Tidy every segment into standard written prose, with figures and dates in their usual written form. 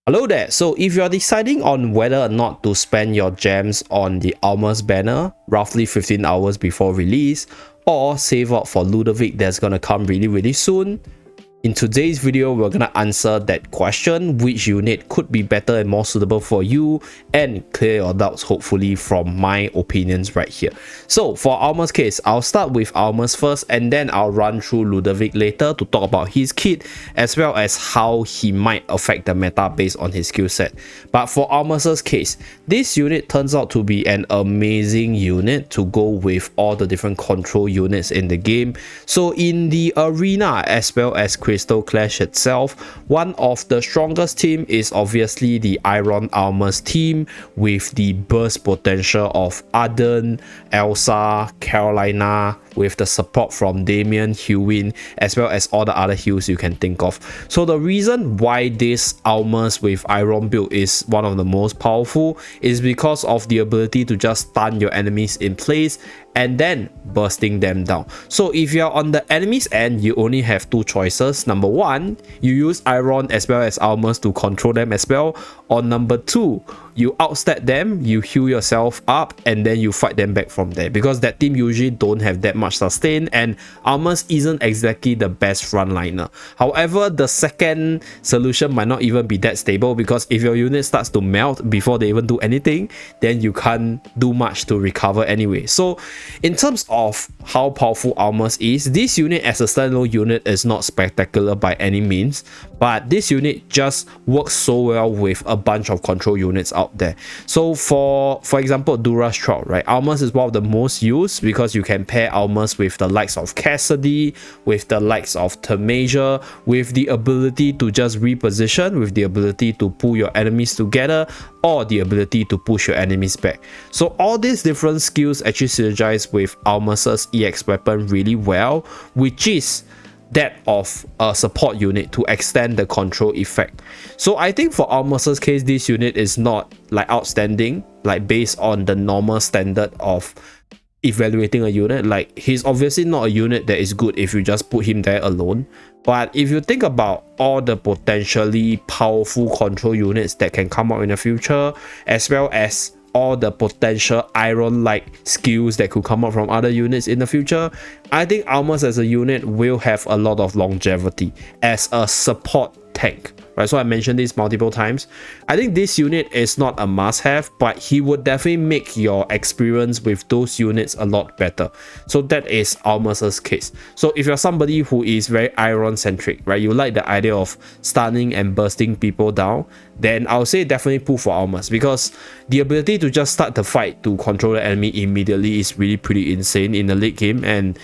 Hello there. So if you're deciding on whether or not to spend your gems on the Ulmus banner roughly 15 hours before release, or save up for Ludovic that's gonna come really soon, in today's video we're gonna answer that question: which unit could be better and more suitable for you, and clear your doubts hopefully from my opinions right here. So for Ulmus case, I'll start with Ulmus first, and then I'll run through Ludovic later to talk about his kit as well as how he might affect the meta based on his skill set. But for Ulmus's case, this unit turns out to be an amazing unit to go with all the different control units in the game. So in the arena as well as Crystal Clash itself, one of the strongest team is obviously the Iron Ulmus team with the burst potential of Arden, Elsa, Carolina, with the support from Damien, Hewin, as well as all the other heals you can think of. So the reason why this Ulmus with Iron build is one of the most powerful is because of the ability to just stun your enemies in place and then bursting them down. So if you're on the enemy's end, you only have two choices. Number one, you use Iron as well as Ulmus to control them as well, or number two, you outstat them, you heal yourself up, and then you fight them back from there, because that team usually don't have that much sustain and Ulmus isn't exactly the best frontliner. However, the second solution might not even be that stable, because if your unit starts to melt before they even do anything, then you can't do much to recover anyway. So in terms of how powerful Ulmus is, this unit as a standalone unit is not spectacular by any means, but this unit just works so well with a bunch of control units out there. So for example, Dura's Trout, right? Ulmus is one of the most used because you can pair Ulmus with the likes of Cassidy, with the likes of Tamasia, with the ability to just reposition, with the ability to pull your enemies together, or the ability to push your enemies back. So all these different skills actually synergize with Ulmus's EX weapon really well, which is that of a support unit to extend the control effect. So I think for Ulmus's case, this unit is not like outstanding, like based on the normal standard of evaluating a unit. Like, he's obviously not a unit that is good if you just put him there alone. But if you think about all the potentially powerful control units that can come out in the future, as well as all the potential Iron-like skills that could come out from other units in the future, I think Ulmus as a unit will have a lot of longevity as a support tank, right? So I mentioned this multiple times. I think this unit is not a must-have, but he would definitely make your experience with those units a lot better. So that is Ulmus's case. So if you're somebody who is very Iron-centric, right, you like the idea of stunning and bursting people down, then I'll say definitely pull for Ulmus, because the ability to just start the fight to control the enemy immediately is really pretty insane in the late game, and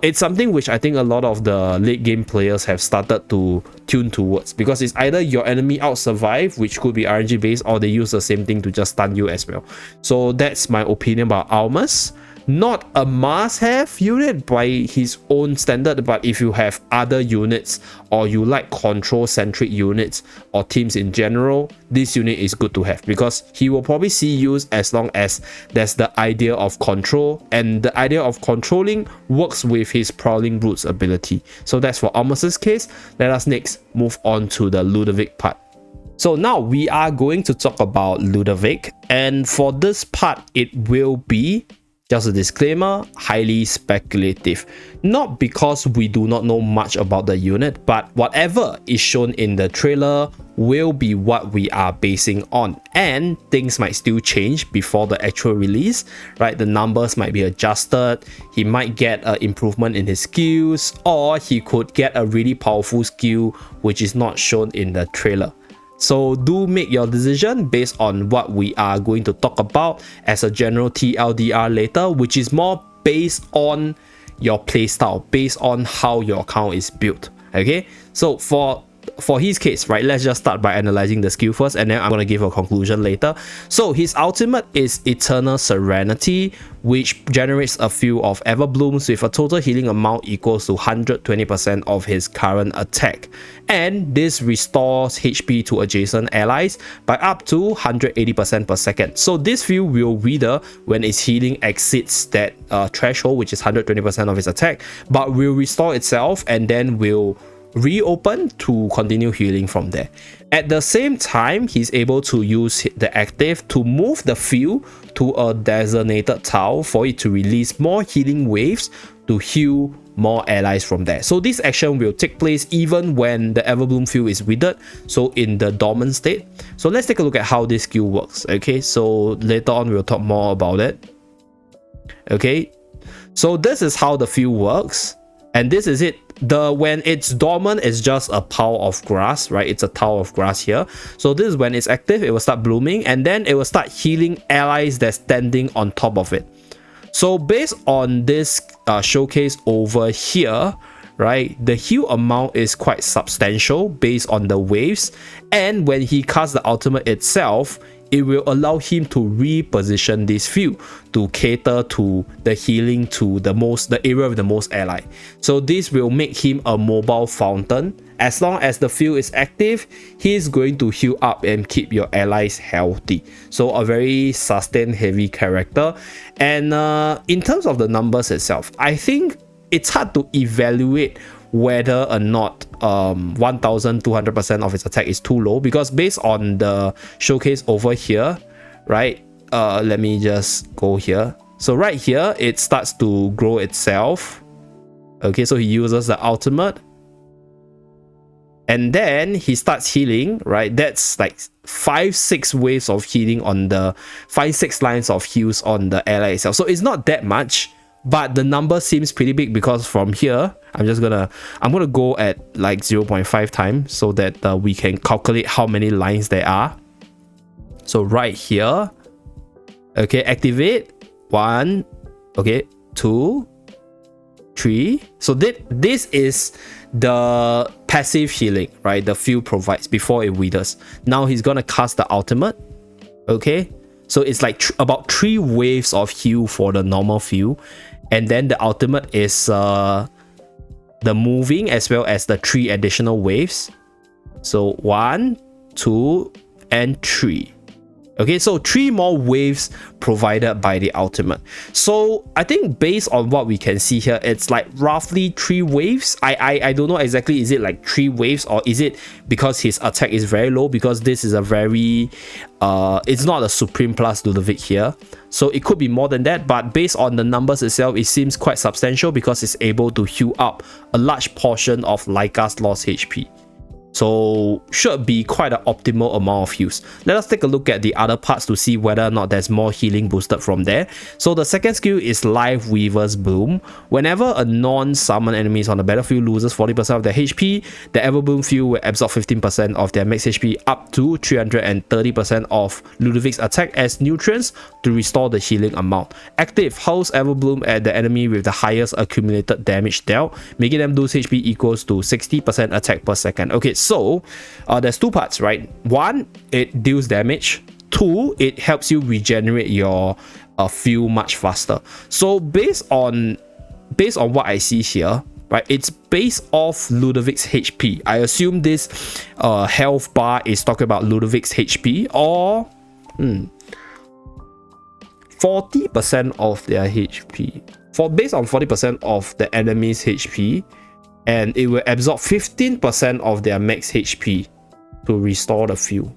it's something which I think a lot of the late game players have started to tune towards, because it's either your enemy out survive, which could be RNG based, or they use the same thing to just stun you as well. So that's my opinion about Ulmus. Not a must-have unit by his own standard, but if you have other units, or you like control-centric units or teams in general, this unit is good to have, because he will probably see use as long as there's the idea of control, and the idea of controlling works with his Prowling Brutes ability. So that's for Ulmus's case. Let us next move on to the Ludovic part. So now we are going to talk about Ludovic, and for this part it will be, just a disclaimer, highly speculative. Not because we do not know much about the unit, but whatever is shown in the trailer will be what we are basing on, and things might still change before the actual release, right? The numbers might be adjusted, he might get an improvement in his skills, or he could get a really powerful skill which is not shown in the trailer. So do make your decision based on what we are going to talk about as a general TLDR later, which is more based on your playstyle, based on how your account is built. Okay, so for his case, right, let's just start by analyzing the skill first, and then I'm going to give a conclusion later. So his ultimate is Eternal Serenity, which generates a few of Everblooms with a total healing amount equals to 120% of his current attack, and this restores HP to adjacent allies by up to 180% per second. So this few will wither when its healing exceeds that threshold, which is 120% of his attack, but will restore itself and then will reopen to continue healing from there. At the same time, he's able to use the active to move the field to a designated tile for it to release more healing waves to heal more allies from there. So this action will take place even when the Everbloom field is withered, so in the dormant state. So let's take a look at how this skill works. Okay, so later on we'll talk more about it. Okay, so this is how the field works, and this is it. When it's dormant, it's just a pile of grass, right? It's a tile of grass here. So this is when it's active, it will start blooming, and then it will start healing allies that's standing on top of it. So based on this showcase over here, right, the heal amount is quite substantial based on the waves, and when he casts the ultimate itself, it will allow him to reposition this field to cater to the healing to the area with the most ally. So this will make him a mobile fountain. As long as the field is active, he's going to heal up and keep your allies healthy. So a very sustain heavy character. And in terms of the numbers itself, I think it's hard to evaluate whether or not 1200% of its attack is too low, because based on the showcase over here, right, let me just go here. So right here it starts to grow itself. Okay, so he uses the ultimate and then he starts healing, right? That's like 5-6 waves of healing on the 5-6 lines of heals on the ally itself. So it's not that much, but the number seems pretty big, because from here I'm gonna go at like 0.5 times so that we can calculate how many lines there are. So right here, okay, activate 1, okay, 2, 3. So this is the passive healing, right, the field provides before it withers. Now he's gonna cast the ultimate. Okay, so it's like about 3 waves of heal for the normal field, and then the ultimate is the moving as well as the 3 additional waves. So 1, 2, and 3. Okay, so 3 more waves provided by the ultimate. So I think based on what we can see here, it's like roughly 3 waves. I don't know exactly, is it like 3 waves, or is it because his attack is very low, because this is a very it's not a Supreme plus Ludovic here, so it could be more than that. But based on the numbers itself, it seems quite substantial because it's able to heal up a large portion of Laika's lost HP. So should be quite an optimal amount of heals. Let us take a look at the other parts to see whether or not there's more healing boosted from there. So the second skill is Life Weaver's Bloom. Whenever a non-summon enemy on the battlefield loses 40% of their HP, the Everbloom field will absorb 15% of their max HP up to 330% of Ludovic's attack as nutrients to restore the healing amount. Active, house Everbloom at the enemy with the highest accumulated damage dealt, making them lose HP equals to 60% attack per second. Okay, so there's 2 parts, right? 1, it deals damage. 2, it helps you regenerate your field much faster. So based on what I see here, right, it's based off Ludovic's HP. I assume this health bar is talking about Ludovic's HP, or 40% of their HP. Based on 40% of the enemy's HP, and it will absorb 15% of their max HP to restore the field.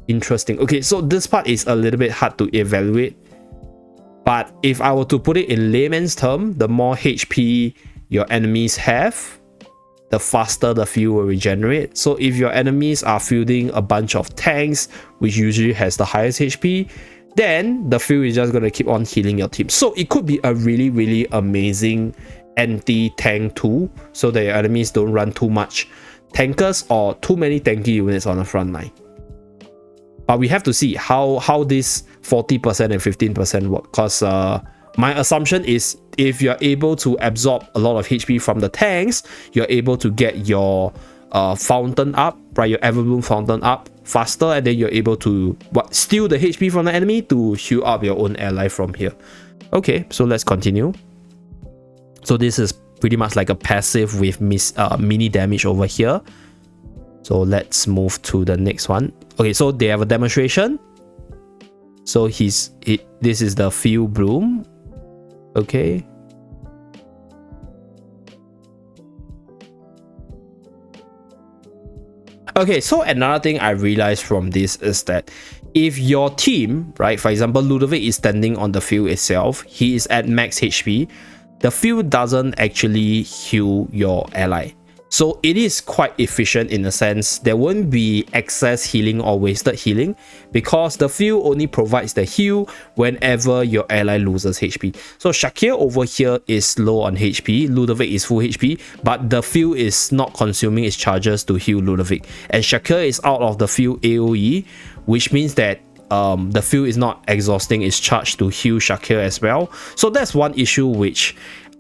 Interesting. Okay, so this part is a little bit hard to evaluate, but if I were to put it in layman's term, the more HP your enemies have, the faster the field will regenerate. So if your enemies are fielding a bunch of tanks, which usually has the highest HP, then the field is just going to keep on healing your team. So it could be a really, really amazing anti-tank tool, so that your enemies don't run too much tankers or too many tanky units on the front line. But we have to see how this 40% and 15% work, because my assumption is if you're able to absorb a lot of HP from the tanks, you're able to get your fountain up, right, your Everbloom fountain up faster, and then you're able to steal the HP from the enemy to heal up your own ally from here. Okay, so let's continue. So this is pretty much like a passive with mini damage over here. So let's move to the next one. Okay, so they have a demonstration. So this is the field bloom. Okay. Okay, so another thing I realized from this is that if your team, right, for example, Ludovic is standing on the field itself, he is at max HP, the field doesn't actually heal your ally. So it is quite efficient in a sense. There won't be excess healing or wasted healing because the field only provides the heal whenever your ally loses HP. So Shakir over here is low on HP, Ludovic is full HP, but the field is not consuming its charges to heal Ludovic. And Shakir is out of the field AoE, which means that the field is not exhausting its charge to heal Shakir as well. So that's one issue which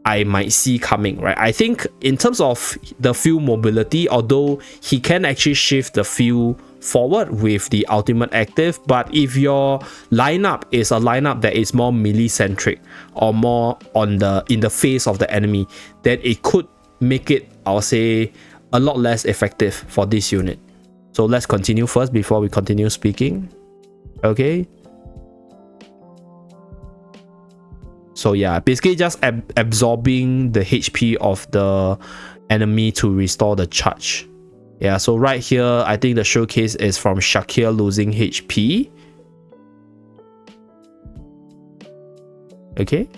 I might see coming, right? I think in terms of the field mobility, although he can actually shift the field forward with the ultimate active, but if your lineup is a lineup that is more melee centric or more on in the face of the enemy, then it could make it, I'll say, a lot less effective for this unit. So let's continue first before we continue speaking. Okay. So yeah, basically just absorbing the HP of the enemy to restore the charge. Yeah, so right here, I think the showcase is from Shakir losing HP. Okay.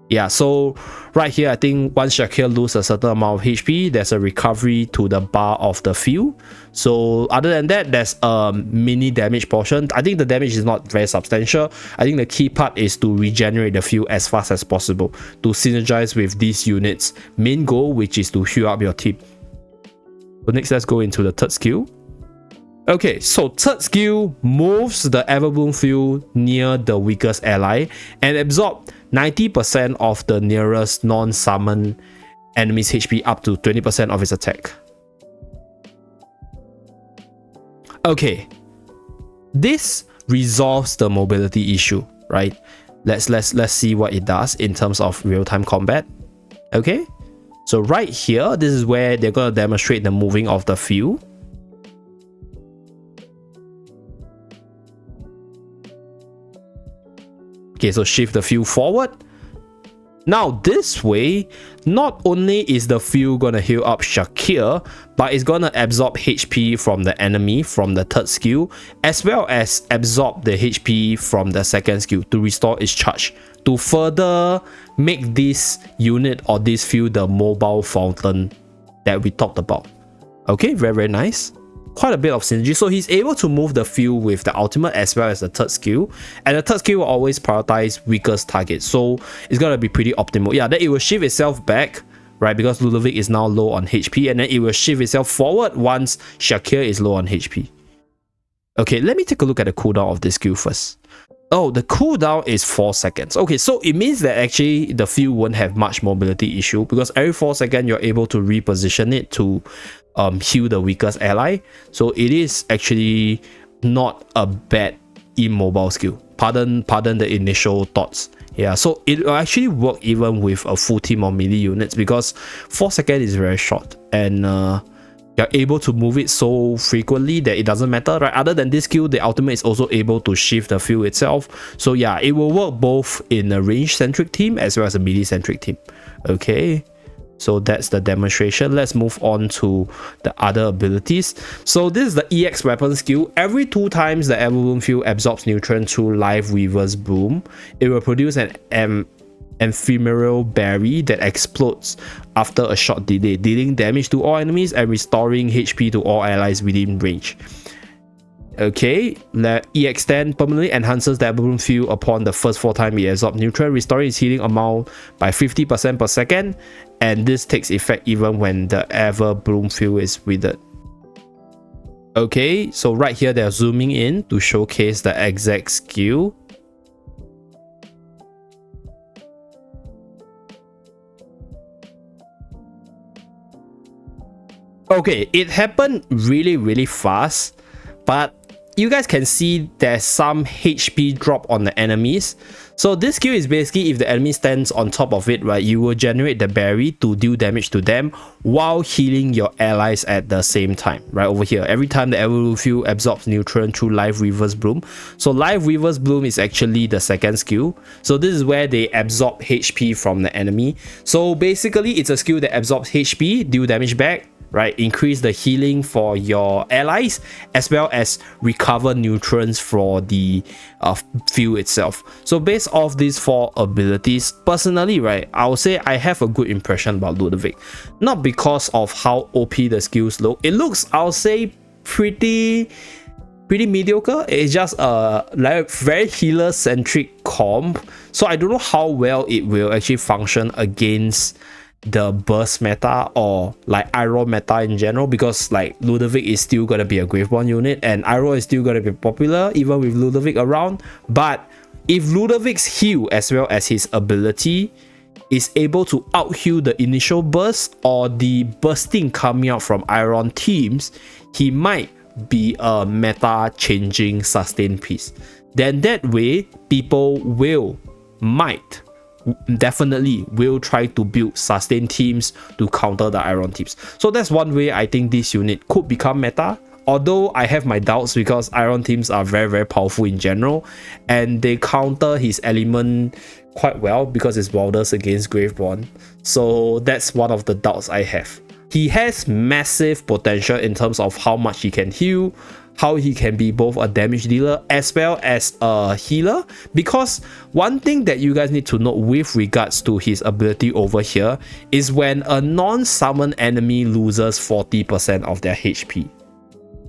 Yeah, so right here, I think once Shakir loses a certain amount of HP, there's a recovery to the bar of the field. So other than that, there's a mini damage portion. I think the damage is not very substantial. I think the key part is to regenerate the field as fast as possible to synergize with these units' main goal, which is to heal up your team. So next, let's go into the third skill. Okay, so third skill moves the Everbloom field near the weakest ally and absorb 90% of the nearest non-summon enemy's HP up to 20% of its attack. Okay, this resolves the mobility issue, right? Let's see what it does in terms of real-time combat. Okay, so right here, this is where they're going to demonstrate the moving of the field. Okay, so shift the field forward. Now this way, not only is the field gonna heal up Shakir, but it's gonna absorb HP from the enemy from the third skill, as well as absorb the HP from the second skill to restore its charge, to further make this unit or this field the mobile fountain that we talked about. Okay, very nice. Quite a bit of synergy. So he's able to move the field with the ultimate as well as the third skill, and the third skill will always prioritize weakest targets, so it's gonna be pretty optimal. Yeah, then it will shift itself back, right, because Ludovic is now low on HP, and then it will shift itself forward once Shakir is low on HP. Okay, let me take a look at the cooldown of this skill first. Oh, the cooldown is 4 seconds. Okay, so it means that actually the field won't have much mobility issue because every 4 seconds you're able to reposition it to heal the weakest ally. So it is actually not a bad immobile skill. Pardon the initial thoughts. Yeah, so it will actually work even with a full team of melee units because 4 seconds is very short, and you're able to move it so frequently that it doesn't matter, right? Other than this skill, the ultimate is also able to shift the field itself. So yeah, it will work both in a range-centric team as well as a melee-centric team. Okay, so that's the demonstration. Let's move on to the other abilities. So this is the EX weapon skill. Every 2 times the Everbloom field absorbs nutrient through live reverse boom, it will produce an ephemeral berry that explodes after a short delay, dealing damage to all enemies and restoring HP to all allies within range. Okay, EX10 permanently enhances the Everbloom field upon the first 4 times it absorbs nutrient, restoring its healing amount by 50% per second, and this takes effect even when the Everbloom field is withered. Okay, so right here they're zooming in to showcase the exact skill. Okay, it happened really fast, but you guys can see there's some HP drop on the enemies. So this skill is basically if the enemy stands on top of it, right, you will generate the berry to deal damage to them while healing your allies at the same time. Right over here, every time the Evolufield absorbs neutron through Live Reverse Bloom. So Live Reverse Bloom is actually the second skill. So this is where they absorb HP from the enemy. So basically it's a skill that absorbs HP, deal damage back, right, increase the healing for your allies, as well as recover neutrons for the field itself. So based off these 4 abilities, personally, right, I would say I have a good impression about Ludovic. Not because of how OP the skills look. It looks, I'll say, pretty mediocre. It's just a like very healer centric comp, so I don't know how well it will actually function against the burst meta or like Iroh meta in general, because like Ludovic is still gonna be a Graveborn unit and Iroh is still gonna be popular even with Ludovic around. But if Ludovic's heal as well as his ability is able to out heal the initial burst or the bursting coming out from Iron teams, he might be a meta changing sustain piece. Then that way people definitely will try to build sustain teams to counter the Iron teams. So that's one way I think this unit could become meta, although I have my doubts because Iron teams are very powerful in general and they counter his element quite well because it's wilders against Graveborn. So that's one of the doubts I have. He has massive potential in terms of how much he can heal, how he can be both a damage dealer as well as a healer, because one thing that you guys need to note with regards to his ability over here is when a non-summon enemy loses 40% of their HP.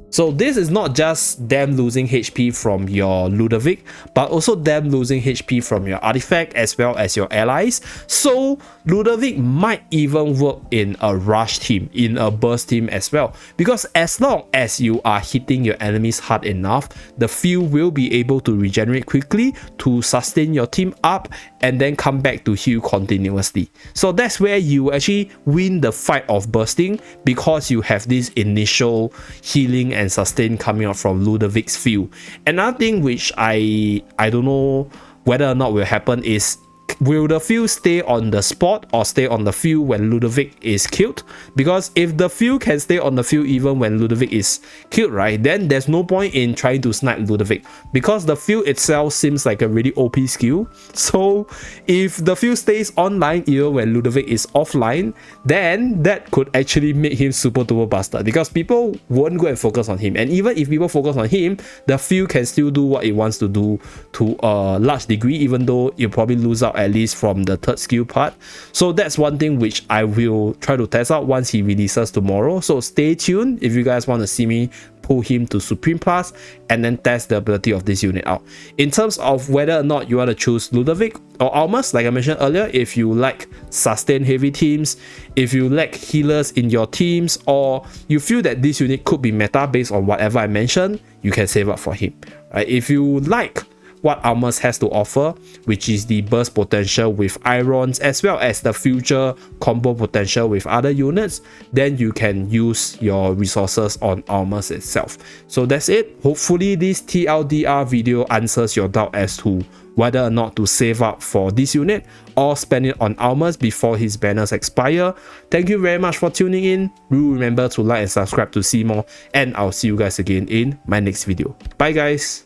So this is not just them losing HP from your Ludovic, but also them losing HP from your artifact as well as your allies. So Ludovic might even work in a rush team, in a burst team as well, because as long as you are hitting your enemies hard enough, the field will be able to regenerate quickly to sustain your team up and then come back to heal continuously. So that's where you actually win the fight of bursting, because you have this initial healing and sustain coming out from Ludovic's field. Another thing which I don't know whether or not will happen is, will the field stay on the spot or stay on the field when Ludovic is killed? Because if the field can stay on the field even when Ludovic is killed, right, then there's no point in trying to snipe Ludovic, because the field itself seems like a really OP skill. So if the field stays online even when Ludovic is offline, then that could actually make him super turbo busted, because people won't go and focus on him. And even if people focus on him, the field can still do what it wants to do to a large degree, even though you probably lose out at least from the third skill part. So that's one thing which I will try to test out once he releases tomorrow. So stay tuned if you guys want to see me pull him to Supreme Plus and then test the ability of this unit out. In terms of whether or not you want to choose Ludovic or Ulmus, like I mentioned earlier, if you like sustain heavy teams, if you lack healers in your teams, or you feel that this unit could be meta based on whatever I mentioned, you can save up for him. Right? If you like what Ulmus has to offer, which is the burst potential with Irons as well as the future combo potential with other units, then you can use your resources on Ulmus itself. So that's it. Hopefully this TLDR video answers your doubt as to whether or not to save up for this unit or spend it on Ulmus before his banners expire. Thank you very much for tuning in. Do remember to like and subscribe to see more, and I'll see you guys again in my next video. Bye guys.